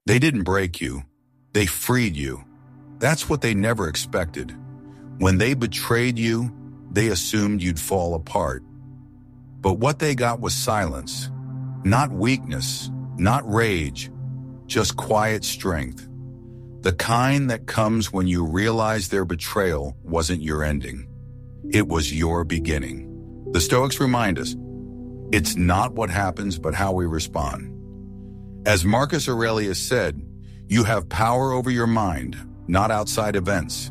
They didn't break you. They freed you. That's what they never expected. When they betrayed you, they assumed you'd fall apart. But what they got was silence. Not weakness, not rage, just quiet strength. The kind that comes when you realize their betrayal wasn't your ending. It was your beginning. The Stoics remind us, it's not what happens, but how we respond. As Marcus Aurelius said, you have power over your mind, not outside events.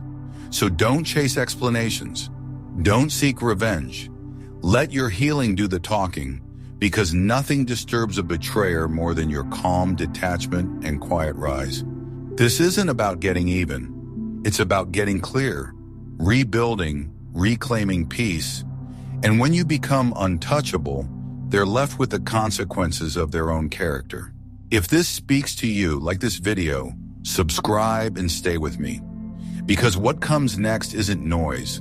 So don't chase explanations. Don't seek revenge. Let your healing do the talking, because nothing disturbs a betrayer more than your calm detachment and quiet rise. This isn't about getting even. It's about getting clear, rebuilding, reclaiming peace. And when you become untouchable, they're left with the consequences of their own character. If this speaks to you, like this video, subscribe and stay with me. Because what comes next isn't noise.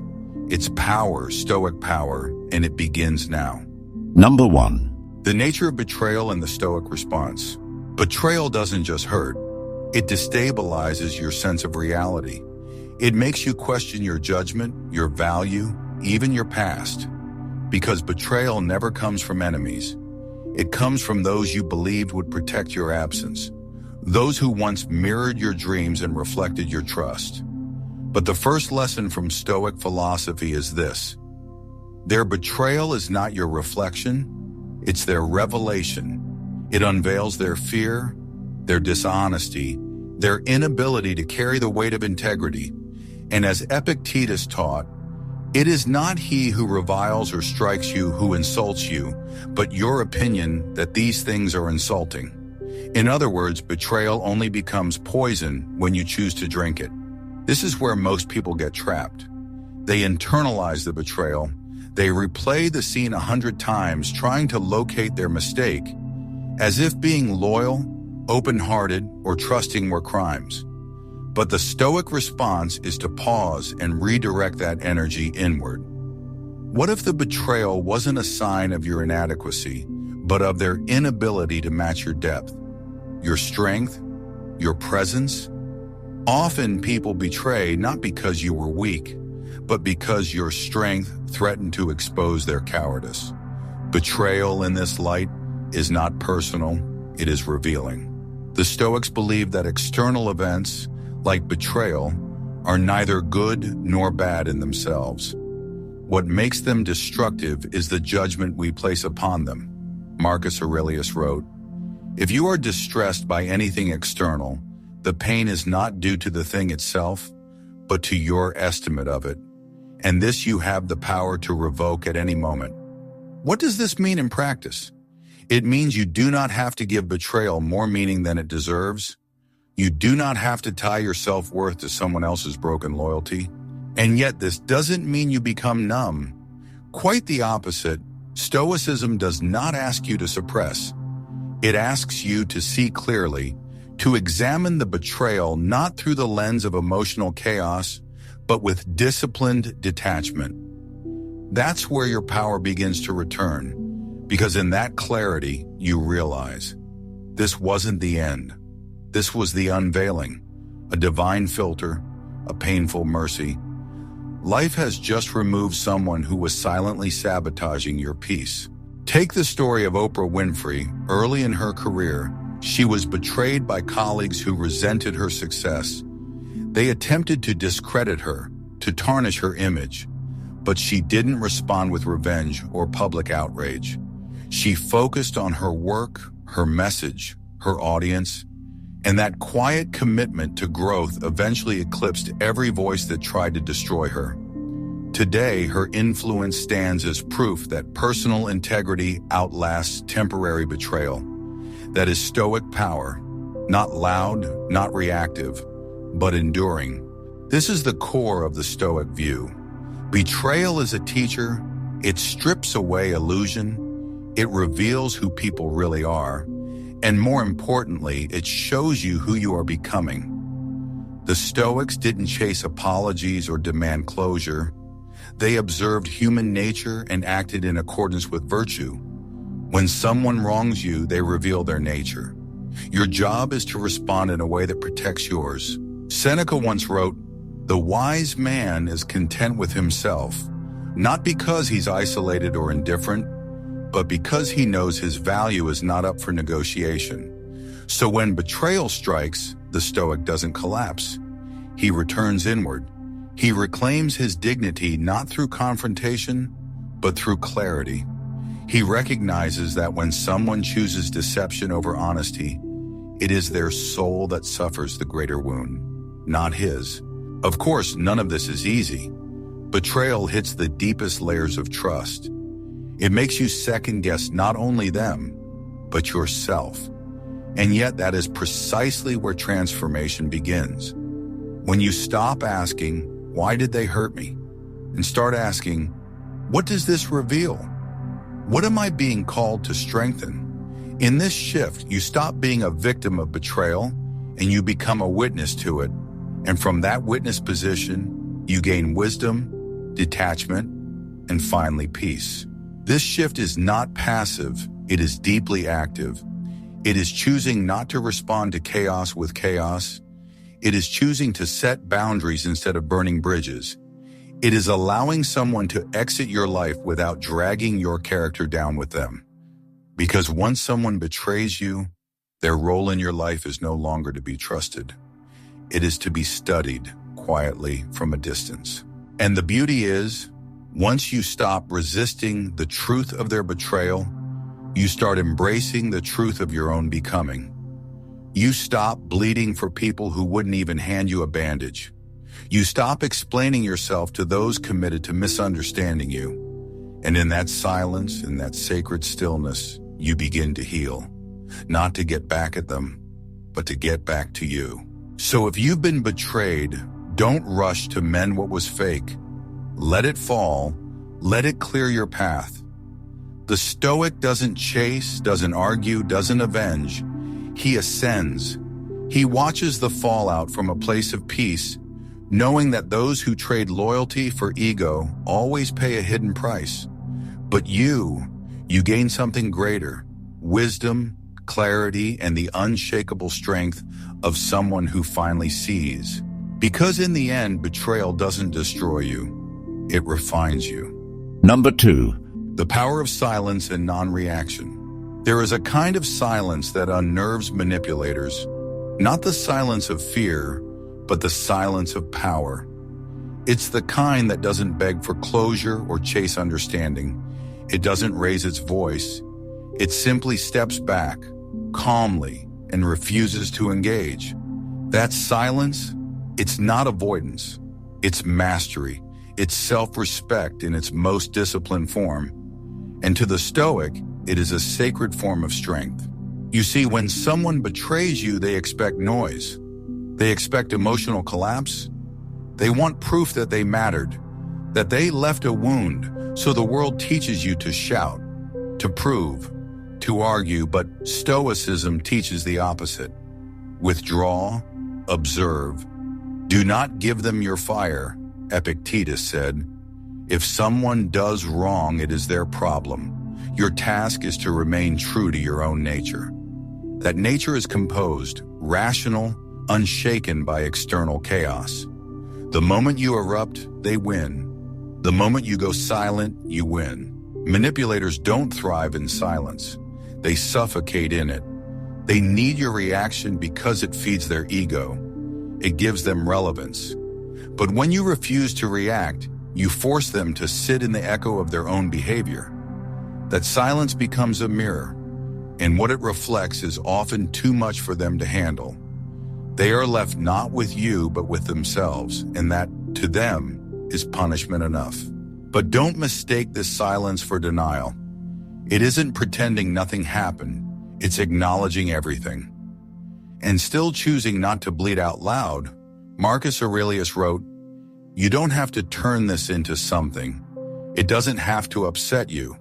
It's power, Stoic power, and it begins now. Number 1. The nature of betrayal and the Stoic response. Betrayal doesn't just hurt. It destabilizes your sense of reality. It makes you question your judgment, your value, even your past. Because betrayal never comes from enemies. It comes from those you believed would protect your absence. Those who once mirrored your dreams and reflected your trust. But the first lesson from Stoic philosophy is this. Their betrayal is not your reflection, it's their revelation. It unveils their fear, their dishonesty, their inability to carry the weight of integrity. And as Epictetus taught, it is not he who reviles or strikes you who insults you, but your opinion that these things are insulting. In other words, betrayal only becomes poison when you choose to drink it. This is where most people get trapped. They internalize the betrayal. They replay the scene 100 times, trying to locate their mistake, as if being loyal, open-hearted, or trusting were crimes. But the Stoic response is to pause and redirect that energy inward. What if the betrayal wasn't a sign of your inadequacy, but of their inability to match your depth, your strength, your presence? Often people betray not because you were weak, but because your strength threatened to expose their cowardice. Betrayal in this light is not personal, it is revealing. The Stoics believe that external events, like betrayal, are neither good nor bad in themselves. What makes them destructive is the judgment we place upon them. Marcus Aurelius wrote, "If you are distressed by anything external, the pain is not due to the thing itself, but to your estimate of it. And this you have the power to revoke at any moment." What does this mean in practice? It means you do not have to give betrayal more meaning than it deserves. You do not have to tie your self-worth to someone else's broken loyalty. And yet this doesn't mean you become numb. Quite the opposite. Stoicism does not ask you to suppress. It asks you to see clearly, to examine the betrayal not through the lens of emotional chaos, but with disciplined detachment. That's where your power begins to return, because in that clarity, you realize this wasn't the end. This was the unveiling, a divine filter, a painful mercy. Life has just removed someone who was silently sabotaging your peace. Take the story of Oprah Winfrey. Early in her career, she was betrayed by colleagues who resented her success. They attempted to discredit her, to tarnish her image, but she didn't respond with revenge or public outrage. She focused on her work, her message, her audience, and that quiet commitment to growth eventually eclipsed every voice that tried to destroy her. Today, her influence stands as proof that personal integrity outlasts temporary betrayal. That is Stoic power, not loud, not reactive, but enduring. This is the core of the Stoic view. Betrayal is a teacher. It strips away illusion. It reveals who people really are. And more importantly, it shows you who you are becoming. The Stoics didn't chase apologies or demand closure. They observed human nature and acted in accordance with virtue. When someone wrongs you, they reveal their nature. Your job is to respond in a way that protects yours. Seneca once wrote, "The wise man is content with himself, not because he's isolated or indifferent, but because he knows his value is not up for negotiation." So when betrayal strikes, the Stoic doesn't collapse. He returns inward. He reclaims his dignity not through confrontation, but through clarity. He recognizes that when someone chooses deception over honesty, it is their soul that suffers the greater wound, not his. Of course, none of this is easy. Betrayal hits the deepest layers of trust. It makes you second-guess not only them, but yourself. And yet that is precisely where transformation begins. When you stop asking, "Why did they hurt me?" and start asking, "What does this reveal? What am I being called to strengthen?" In this shift, you stop being a victim of betrayal and you become a witness to it. And from that witness position, you gain wisdom, detachment, and finally peace. This shift is not passive, it is deeply active. It is choosing not to respond to chaos with chaos. It is choosing to set boundaries instead of burning bridges. It is allowing someone to exit your life without dragging your character down with them. Because once someone betrays you, their role in your life is no longer to be trusted. It is to be studied quietly from a distance. And the beauty is, once you stop resisting the truth of their betrayal, you start embracing the truth of your own becoming. You stop bleeding for people who wouldn't even hand you a bandage. You stop explaining yourself to those committed to misunderstanding you. And in that silence, in that sacred stillness, you begin to heal. Not to get back at them, but to get back to you. So if you've been betrayed, don't rush to mend what was fake. Let it fall. Let it clear your path. The Stoic doesn't chase, doesn't argue, doesn't avenge. He ascends. He watches the fallout from a place of peace, knowing that those who trade loyalty for ego always pay a hidden price. But you gain something greater: wisdom, clarity, and the unshakable strength of someone who finally sees. Because in the end, betrayal doesn't destroy you, it refines you. Number 2. The power of silence and non-reaction. There is a kind of silence that unnerves manipulators, not the silence of fear, but the silence of power. It's the kind that doesn't beg for closure or chase understanding. It doesn't raise its voice. It simply steps back, calmly, and refuses to engage. That silence, it's not avoidance. It's mastery. It's self-respect in its most disciplined form. And to the Stoic, it is a sacred form of strength. You see, when someone betrays you, they expect noise. They expect emotional collapse. They want proof that they mattered, that they left a wound. So the world teaches you to shout, to prove, to argue, but Stoicism teaches the opposite. Withdraw, observe. Do not give them your fire, Epictetus said. If someone does wrong, it is their problem. Your task is to remain true to your own nature. That nature is composed, rational, unshaken by external chaos. The moment you erupt, they win. The moment you go silent, you win. Manipulators don't thrive in silence. They suffocate in it. They need your reaction because it feeds their ego. It gives them relevance. But when you refuse to react, you force them to sit in the echo of their own behavior. That silence becomes a mirror, and what it reflects is often too much for them to handle. They are left not with you, but with themselves, and that, to them, is punishment enough. But don't mistake this silence for denial. It isn't pretending nothing happened, it's acknowledging everything. And still choosing not to bleed out loud, Marcus Aurelius wrote, "You don't have to turn this into something. It doesn't have to upset you.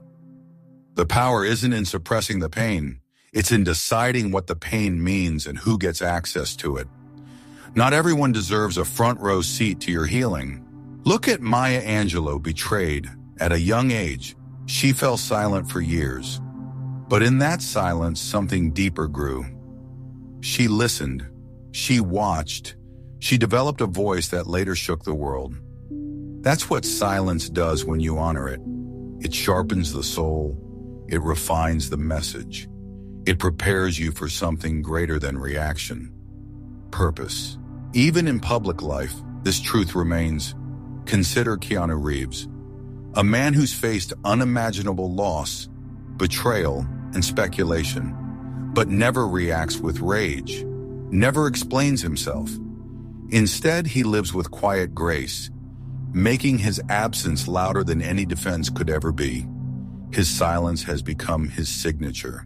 The power isn't in suppressing the pain, it's in deciding what the pain means and who gets access to it. Not everyone deserves a front row seat to your healing. Look at Maya Angelou, betrayed. At a young age, she fell silent for years. But in that silence, something deeper grew. She listened. She watched. She developed a voice that later shook the world. That's what silence does when you honor it. It sharpens the soul. It refines the message. It prepares you for something greater than reaction. Purpose. Even in public life, this truth remains. Consider Keanu Reeves, a man who's faced unimaginable loss, betrayal, and speculation, but never reacts with rage, never explains himself. Instead, he lives with quiet grace, making his absence louder than any defense could ever be. His silence has become his signature.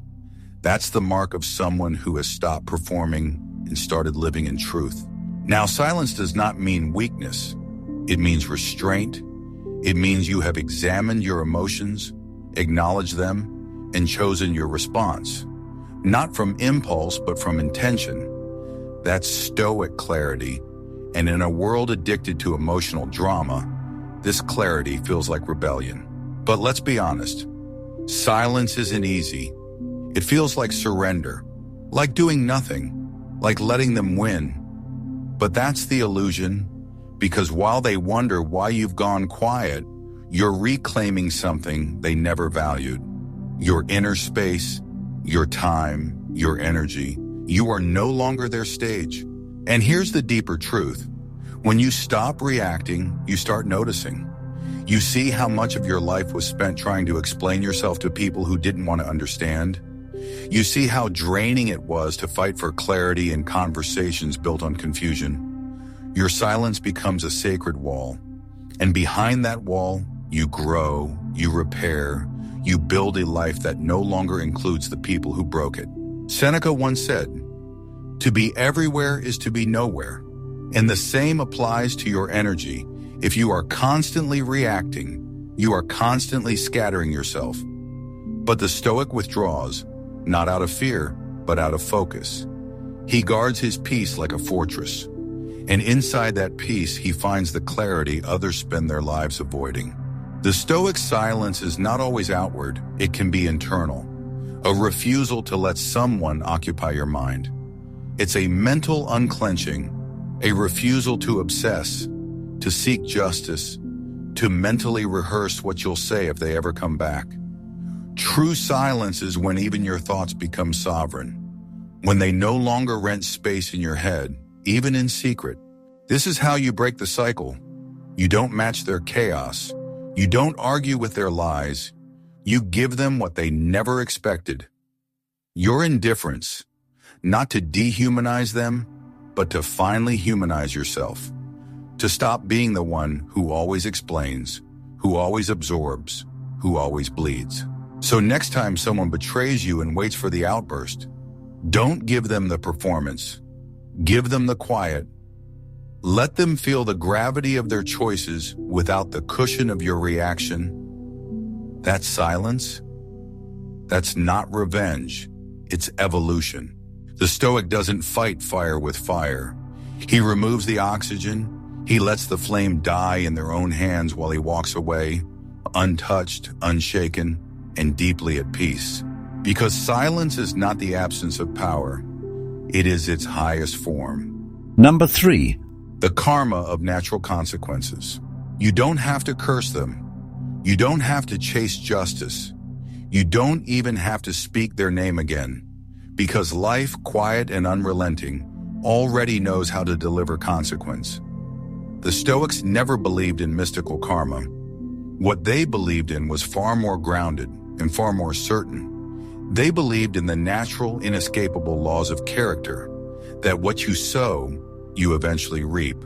That's the mark of someone who has stopped performing and started living in truth. Now, silence does not mean weakness. It means restraint. It means you have examined your emotions, acknowledged them, and chosen your response. Not from impulse, but from intention. That's Stoic clarity. And in a world addicted to emotional drama, this clarity feels like rebellion. But let's be honest, silence isn't easy. It feels like surrender, like doing nothing, like letting them win. But that's the illusion, because while they wonder why you've gone quiet, you're reclaiming something they never valued. Your inner space, your time, your energy. You are no longer their stage. And here's the deeper truth. When you stop reacting, you start noticing. You see how much of your life was spent trying to explain yourself to people who didn't want to understand. You see how draining it was to fight for clarity in conversations built on confusion. Your silence becomes a sacred wall. And behind that wall, you grow, you repair, you build a life that no longer includes the people who broke it. Seneca once said, "To be everywhere is to be nowhere." And the same applies to your energy. If you are constantly reacting, you are constantly scattering yourself. But the Stoic withdraws, not out of fear, but out of focus. He guards his peace like a fortress. And inside that peace, he finds the clarity others spend their lives avoiding. The Stoic silence is not always outward, it can be internal. A refusal to let someone occupy your mind. It's a mental unclenching, a refusal to obsess, to seek justice, to mentally rehearse what you'll say if they ever come back. True silence is when even your thoughts become sovereign, when they no longer rent space in your head, even in secret. This is how you break the cycle. You don't match their chaos. You don't argue with their lies. You give them what they never expected. Your indifference, not to dehumanize them, but to finally humanize yourself. To stop being the one who always explains, who always absorbs, who always bleeds. So next time someone betrays you and waits for the outburst, don't give them the performance. Give them the quiet. Let them feel the gravity of their choices without the cushion of your reaction. That's silence. That's not revenge. It's evolution. The Stoic doesn't fight fire with fire. He removes the oxygen. He lets the flame die in their own hands while he walks away, untouched, unshaken, and deeply at peace. Because silence is not the absence of power. It is its highest form. Number 3. The karma of natural consequences. You don't have to curse them. You don't have to chase justice. You don't even have to speak their name again. Because life, quiet and unrelenting, already knows how to deliver consequence. The Stoics never believed in mystical karma. What they believed in was far more grounded and far more certain. They believed in the natural, inescapable laws of character, that what you sow, you eventually reap,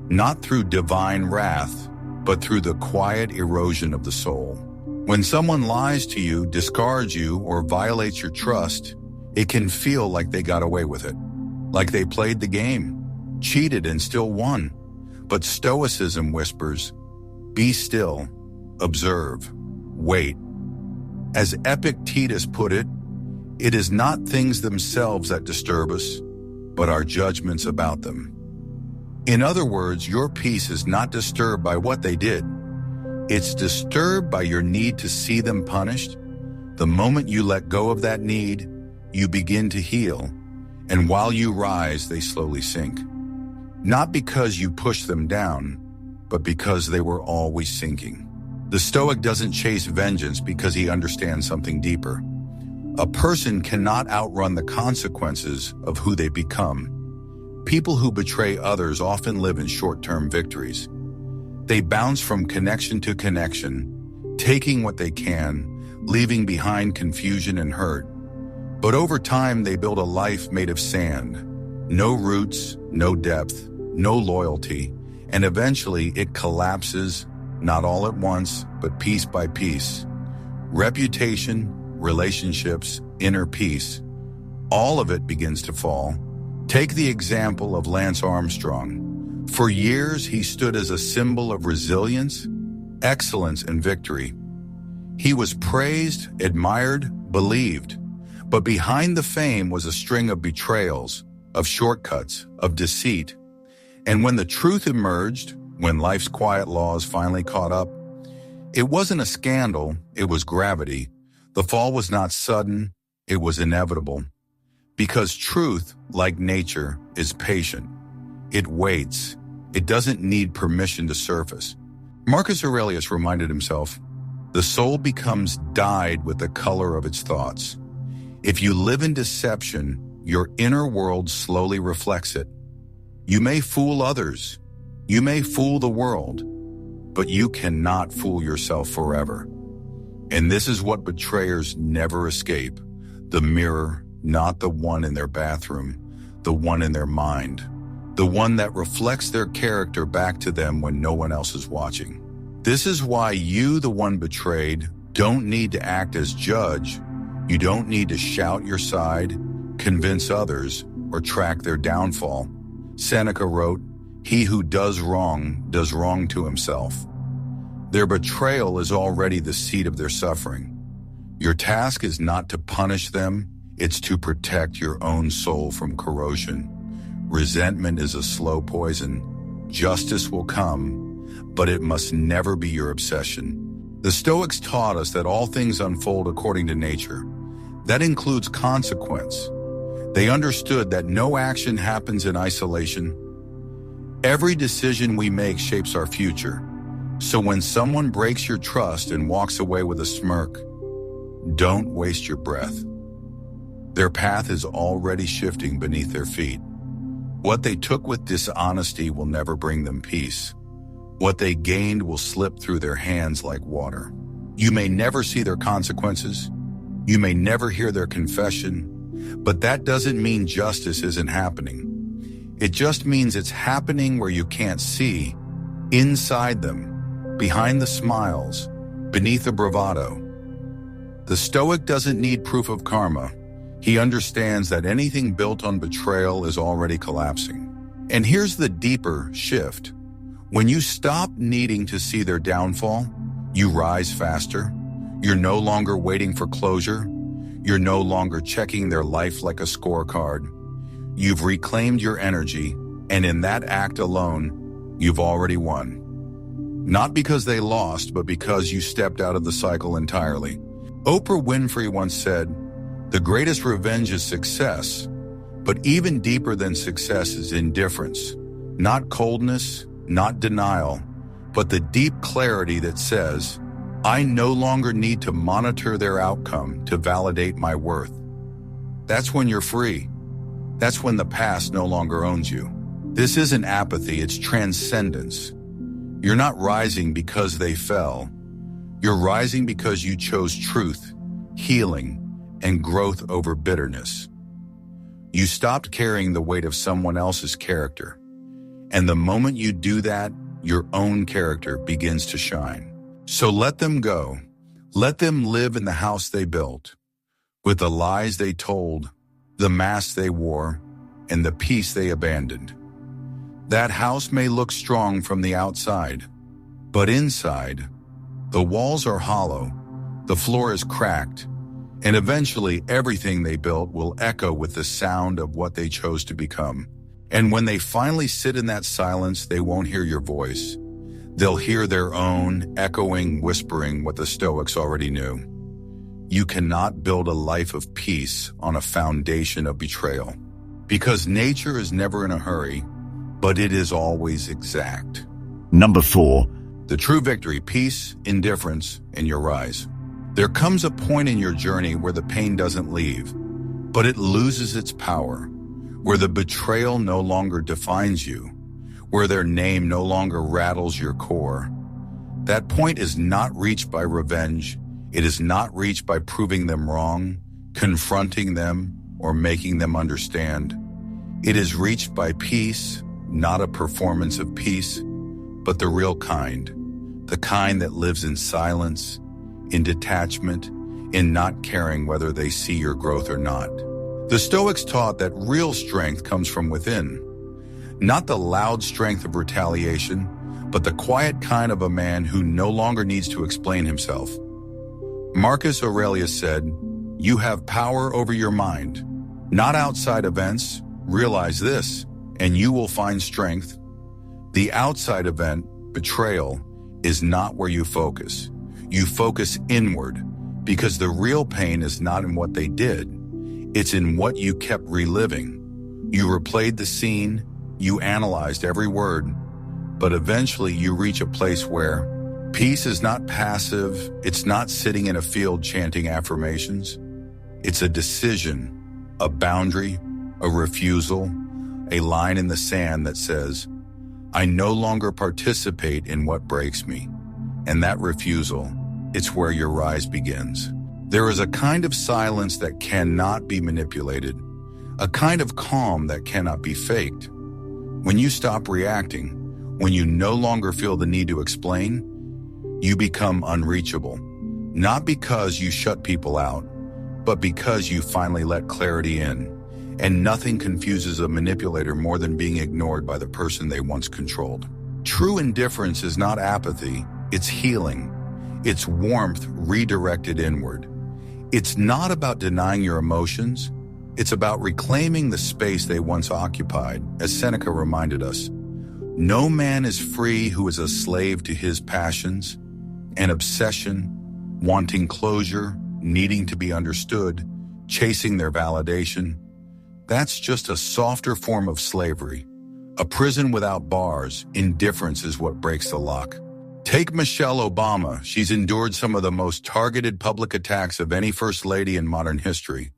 not through divine wrath, but through the quiet erosion of the soul. When someone lies to you, discards you, or violates your trust, it can feel like they got away with it, like they played the game, cheated and still won. But Stoicism whispers, be still, observe, wait. As Epictetus put it, it is not things themselves that disturb us, but our judgments about them. In other words, your peace is not disturbed by what they did. It's disturbed by your need to see them punished. The moment you let go of that need, you begin to heal. And while you rise, they slowly sink. Not because you push them down, but because they were always sinking. The Stoic doesn't chase vengeance because he understands something deeper. A person cannot outrun the consequences of who they become. People who betray others often live in short-term victories. They bounce from connection to connection, taking what they can, leaving behind confusion and hurt. But over time, they build a life made of sand. No roots, no depth, no loyalty, and eventually it collapses, not all at once, but piece by piece. Reputation, relationships, inner peace, all of it begins to fall. Take the example of Lance Armstrong. For years, he stood as a symbol of resilience, excellence, and victory. He was praised, admired, believed. But behind the fame was a string of betrayals, of shortcuts, of deceit. And when the truth emerged, when life's quiet laws finally caught up, it wasn't a scandal, it was gravity. The fall was not sudden, it was inevitable. Because truth, like nature, is patient. It waits. It doesn't need permission to surface. Marcus Aurelius reminded himself, the soul becomes dyed with the color of its thoughts. If you live in deception, your inner world slowly reflects it. You may fool others. You may fool the world. But you cannot fool yourself forever. And this is what betrayers never escape. The mirror, not the one in their bathroom, the one in their mind. The one that reflects their character back to them when no one else is watching. This is why you, the one betrayed, don't need to act as judge. You don't need to shout your side, convince others, or track their downfall. Seneca wrote, "He who does wrong to himself." Their betrayal is already the seed of their suffering. Your task is not to punish them, it's to protect your own soul from corrosion. Resentment is a slow poison. Justice will come, but it must never be your obsession. The Stoics taught us that all things unfold according to nature. That includes consequence. They understood that no action happens in isolation. Every decision we make shapes our future. So when someone breaks your trust and walks away with a smirk, don't waste your breath. Their path is already shifting beneath their feet. What they took with dishonesty will never bring them peace. What they gained will slip through their hands like water. You may never see their consequences. You may never hear their confession. But that doesn't mean justice isn't happening. It just means it's happening where you can't see, inside them, behind the smiles, beneath the bravado. The Stoic doesn't need proof of karma. He understands that anything built on betrayal is already collapsing. And here's the deeper shift. When you stop needing to see their downfall, you rise faster. You're no longer waiting for closure. You're no longer checking their life like a scorecard. You've reclaimed your energy, and in that act alone, you've already won. Not because they lost, but because you stepped out of the cycle entirely. Oprah Winfrey once said, "The greatest revenge is success, but even deeper than success is indifference. Not coldness, not denial, but the deep clarity that says, I no longer need to monitor their outcome to validate my worth." That's when you're free. That's when the past no longer owns you. This isn't apathy, it's transcendence. You're not rising because they fell. You're rising because you chose truth, healing, and growth over bitterness. You stopped carrying the weight of someone else's character. And the moment you do that, your own character begins to shine. So let them go. Let them live in the house they built, with the lies they told, the masks they wore, and the peace they abandoned. That house may look strong from the outside, but inside, the walls are hollow, the floor is cracked, and eventually everything they built will echo with the sound of what they chose to become. And when they finally sit in that silence, they won't hear your voice. They'll hear their own, echoing, whispering what the Stoics already knew. You cannot build a life of peace on a foundation of betrayal. Because nature is never in a hurry, but it is always exact. Number 4. The true victory, peace, indifference, and your rise. There comes a point in your journey where the pain doesn't leave, but it loses its power, where the betrayal no longer defines you, where their name no longer rattles your core. That point is not reached by revenge. It is not reached by proving them wrong, confronting them, or making them understand. It is reached by peace, not a performance of peace, but the real kind, the kind that lives in silence, in detachment, in not caring whether they see your growth or not. The Stoics taught that real strength comes from within, not the loud strength of retaliation, but the quiet kind of a man who no longer needs to explain himself. Marcus Aurelius said, "You have power over your mind, not outside events. Realize this, and you will find strength." The outside event, betrayal, is not where you focus. You focus inward, because the real pain is not in what they did. It's in what you kept reliving. You replayed the scene, you analyzed every word, but eventually you reach a place where peace is not passive, it's not sitting in a field chanting affirmations. It's a decision, a boundary, a refusal, a line in the sand that says, I no longer participate in what breaks me. And that refusal, it's where your rise begins. There is a kind of silence that cannot be manipulated, a kind of calm that cannot be faked. When you stop reacting, when you no longer feel the need to explain, you become unreachable. Not because you shut people out, but because you finally let clarity in. And nothing confuses a manipulator more than being ignored by the person they once controlled. True indifference is not apathy, it's healing. It's warmth redirected inward. It's not about denying your emotions, it's about reclaiming the space they once occupied, as Seneca reminded us. No man is free who is a slave to his passions, an obsession, wanting closure, needing to be understood, chasing their validation. That's just a softer form of slavery. A prison without bars, indifference is what breaks the lock. Take Michelle Obama. She's endured some of the most targeted public attacks of any first lady in modern history.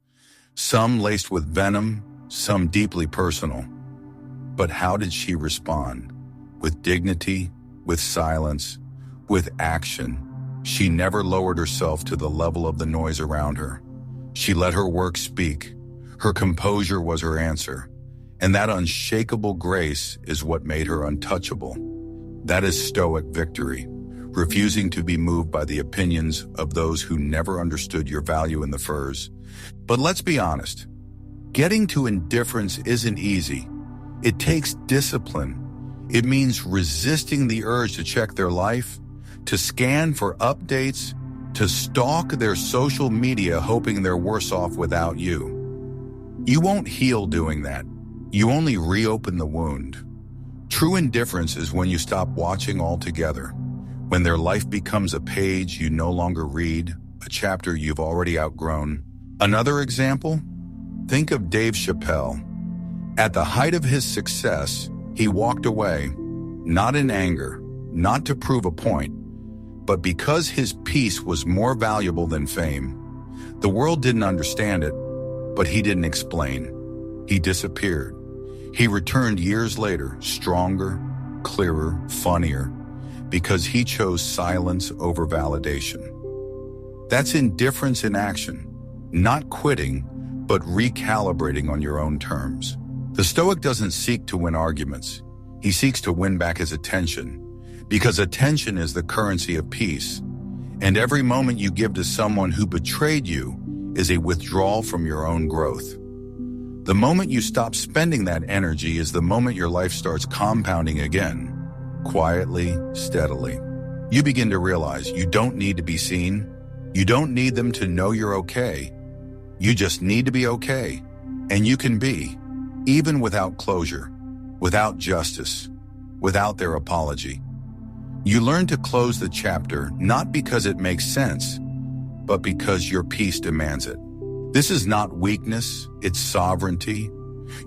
Some laced with venom, some deeply personal. But how did she respond? With dignity, with silence, with action. She never lowered herself to the level of the noise around her. She let her work speak. Her composure was her answer. And that unshakable grace is what made her untouchable. That is Stoic victory, refusing to be moved by the opinions of those who never understood your value in the first. But let's be honest, getting to indifference isn't easy. It takes discipline. It means resisting the urge to check their life, to scan for updates, to stalk their social media hoping they're worse off without you. You won't heal doing that. You only reopen the wound. True indifference is when you stop watching altogether, when their life becomes a page you no longer read, a chapter you've already outgrown. Another example? Think of Dave Chappelle. At the height of his success, he walked away, not in anger, not to prove a point, but because his peace was more valuable than fame. The world didn't understand it, but he didn't explain. He disappeared. He returned years later, stronger, clearer, funnier, because he chose silence over validation. That's indifference in action, not quitting, but recalibrating on your own terms. The Stoic doesn't seek to win arguments. He seeks to win back his attention, because attention is the currency of peace. And every moment you give to someone who betrayed you is a withdrawal from your own growth. The moment you stop spending that energy is the moment your life starts compounding again, quietly, steadily. You begin to realize you don't need to be seen. You don't need them to know you're okay. You just need to be okay. And you can be, even without closure, without justice, without their apology. You learn to close the chapter not because it makes sense, but because your peace demands it. This is not weakness, it's sovereignty.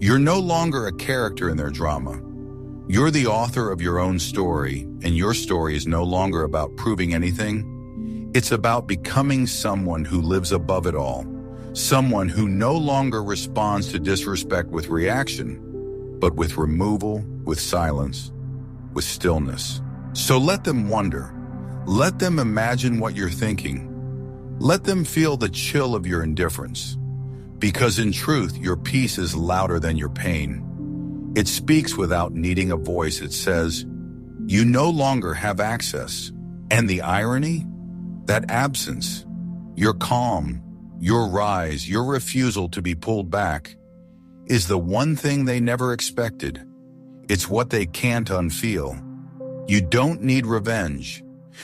You're no longer a character in their drama. You're the author of your own story, and your story is no longer about proving anything. It's about becoming someone who lives above it all, someone who no longer responds to disrespect with reaction, but with removal, with silence, with stillness. So let them wonder. Let them imagine what you're thinking. Let them feel the chill of your indifference. Because in truth, your peace is louder than your pain. It speaks without needing a voice. It says, you no longer have access. And the irony? That absence, your calm, your rise, your refusal to be pulled back, is the one thing they never expected. It's what they can't unfeel. You don't need revenge.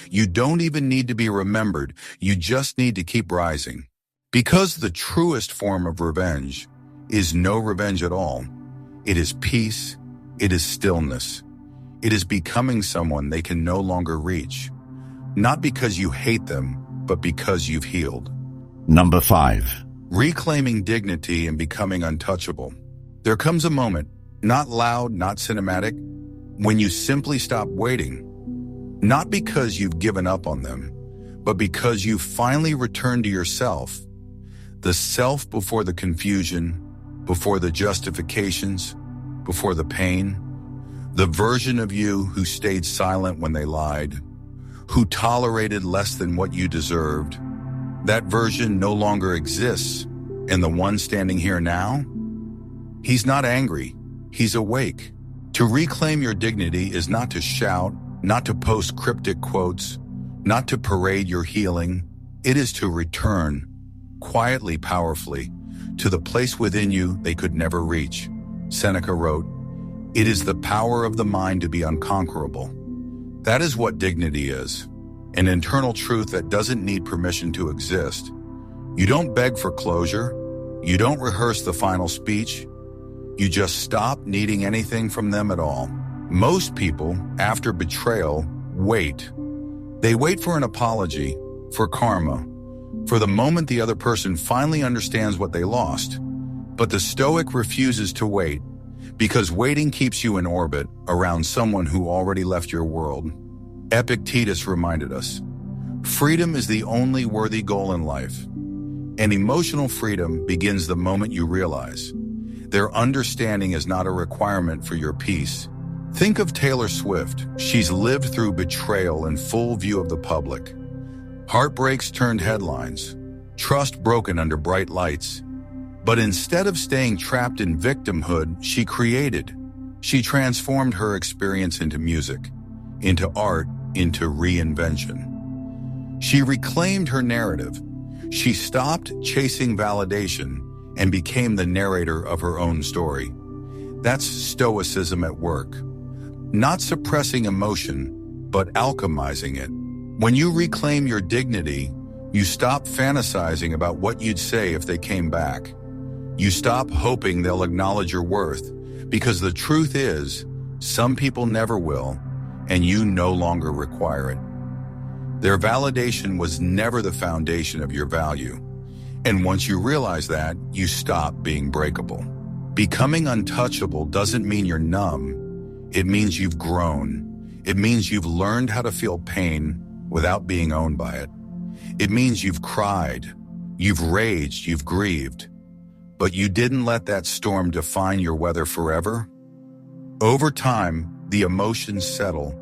You don't even need to be remembered. You just need to keep rising. Because the truest form of revenge is no revenge at all. It is peace. It is stillness. It is becoming someone they can no longer reach. Not because you hate them, but because you've healed. Number 5. Reclaiming dignity and becoming untouchable. There comes a moment, not loud, not cinematic, when you simply stop waiting. Not because you've given up on them, but because you finally return to yourself. The self before the confusion, before the justifications, before the pain. The version of you who stayed silent when they lied, who tolerated less than what you deserved. That version no longer exists. And the one standing here now? He's not angry. He's awake. To reclaim your dignity is not to shout, not to post cryptic quotes, not to parade your healing. It is to return, quietly, powerfully, to the place within you they could never reach. Seneca wrote, "It is the power of the mind to be unconquerable." That is what dignity is, an internal truth that doesn't need permission to exist. You don't beg for closure. You don't rehearse the final speech. You just stop needing anything from them at all. Most people, after betrayal, wait. They wait for an apology, for karma, for the moment the other person finally understands what they lost. But the Stoic refuses to wait, because waiting keeps you in orbit around someone who already left your world. Epictetus reminded us, freedom is the only worthy goal in life. And emotional freedom begins the moment you realize their understanding is not a requirement for your peace. Think of Taylor Swift. She's lived through betrayal in full view of the public. Heartbreaks turned headlines, trust broken under bright lights. But instead of staying trapped in victimhood, she created. She transformed her experience into music, into art, into reinvention. She reclaimed her narrative. She stopped chasing validation and became the narrator of her own story. That's Stoicism at work. Not suppressing emotion, but alchemizing it. When you reclaim your dignity, you stop fantasizing about what you'd say if they came back. You stop hoping they'll acknowledge your worth, because the truth is, some people never will, and you no longer require it. Their validation was never the foundation of your value. And once you realize that, you stop being breakable. Becoming untouchable doesn't mean you're numb. It means you've grown. It means you've learned how to feel pain without being owned by it. It means you've cried, you've raged, you've grieved. But you didn't let that storm define your weather forever. Over time, the emotions settle,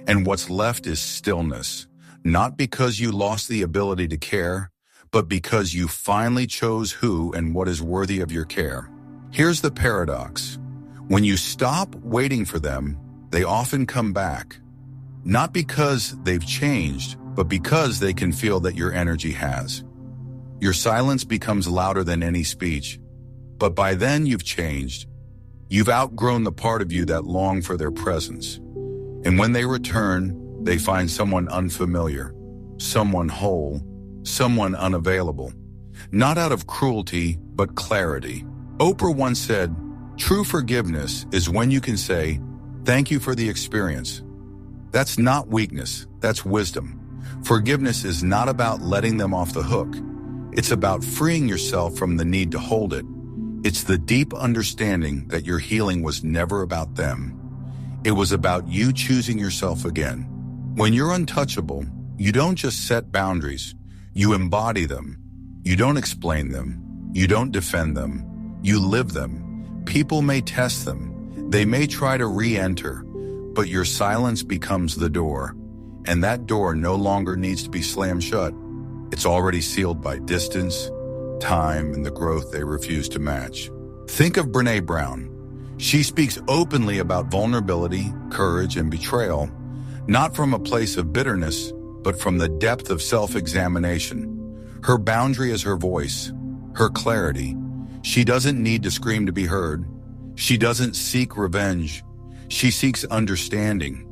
and what's left is stillness. Not because you lost the ability to care, but because you finally chose who and what is worthy of your care. Here's the paradox. When you stop waiting for them, they often come back. Not because they've changed, but because they can feel that your energy has. Your silence becomes louder than any speech. But by then you've changed. You've outgrown the part of you that longed for their presence. And when they return, they find someone unfamiliar, someone whole, someone unavailable. Not out of cruelty, but clarity. Oprah once said, "True forgiveness is when you can say, 'Thank you for the experience.'" That's not weakness, that's wisdom. Forgiveness is not about letting them off the hook. It's about freeing yourself from the need to hold it. It's the deep understanding that your healing was never about them. It was about you choosing yourself again. When you're untouchable, you don't just set boundaries, you embody them. You don't explain them. You don't defend them. You live them. People may test them. They may try to re-enter, but your silence becomes the door. And that door no longer needs to be slammed shut. It's already sealed by distance, time, and the growth they refuse to match. Think of Brené Brown. She speaks openly about vulnerability, courage, and betrayal, not from a place of bitterness, but from the depth of self-examination. Her boundary is her voice, her clarity. She doesn't need to scream to be heard. She doesn't seek revenge. She seeks understanding.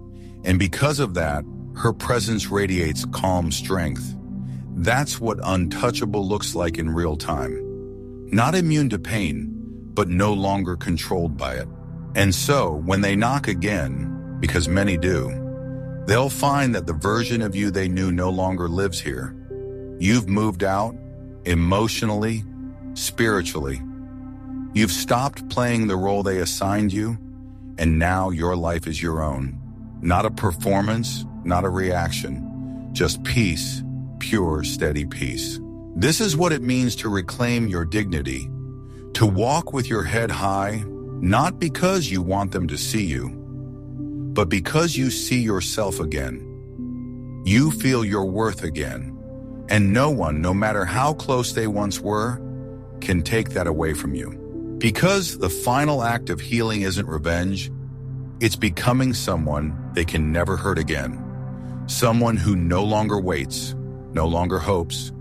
And because of that, her presence radiates calm strength. That's what untouchable looks like in real time. Not immune to pain, but no longer controlled by it. And so, when they knock again, because many do, they'll find that the version of you they knew no longer lives here. You've moved out, emotionally, spiritually. You've stopped playing the role they assigned you, and now your life is your own. Not a performance, not a reaction, just peace, pure, steady peace. This is what it means to reclaim your dignity, to walk with your head high, not because you want them to see you, but because you see yourself again. You feel your worth again, and no one, no matter how close they once were, can take that away from you. Because the final act of healing isn't revenge, it's becoming someone they can never hurt again. Someone who no longer waits, no longer hopes,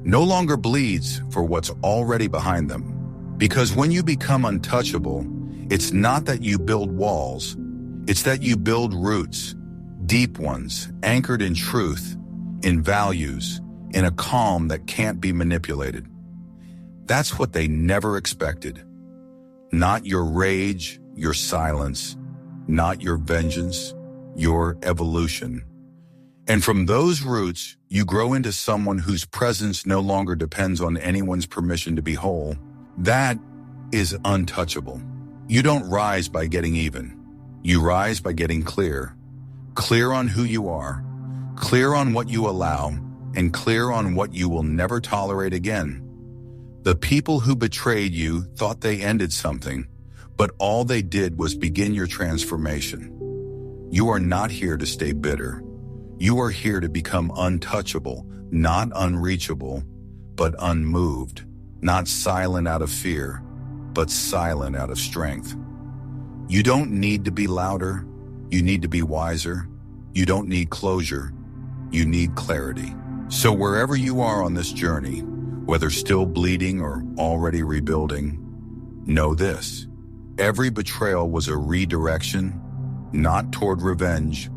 no longer bleeds for what's already behind them. Because when you become untouchable, it's not that you build walls, it's that you build roots, deep ones, anchored in truth, in values, in a calm that can't be manipulated. That's what they never expected. Not your rage, your silence, not your vengeance, your evolution. And from those roots, you grow into someone whose presence no longer depends on anyone's permission to be whole. That is untouchable. You don't rise by getting even. You rise by getting clear. Clear on who you are, clear on what you allow, and clear on what you will never tolerate again. The people who betrayed you thought they ended something, but all they did was begin your transformation. You are not here to stay bitter. You are here to become untouchable, not unreachable, but unmoved, not silent out of fear, but silent out of strength. You don't need to be louder. You need to be wiser. You don't need closure. You need clarity. So wherever you are on this journey, whether still bleeding or already rebuilding, know this: every betrayal was a redirection, not toward revenge,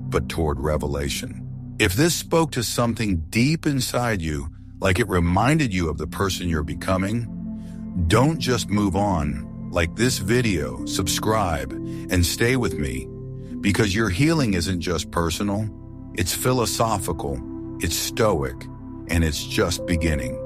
but toward revelation. If this spoke to something deep inside you, like it reminded you of the person you're becoming, don't just move on. Like this video, subscribe, and stay with me, because your healing isn't just personal, it's philosophical, it's stoic, and it's just beginning.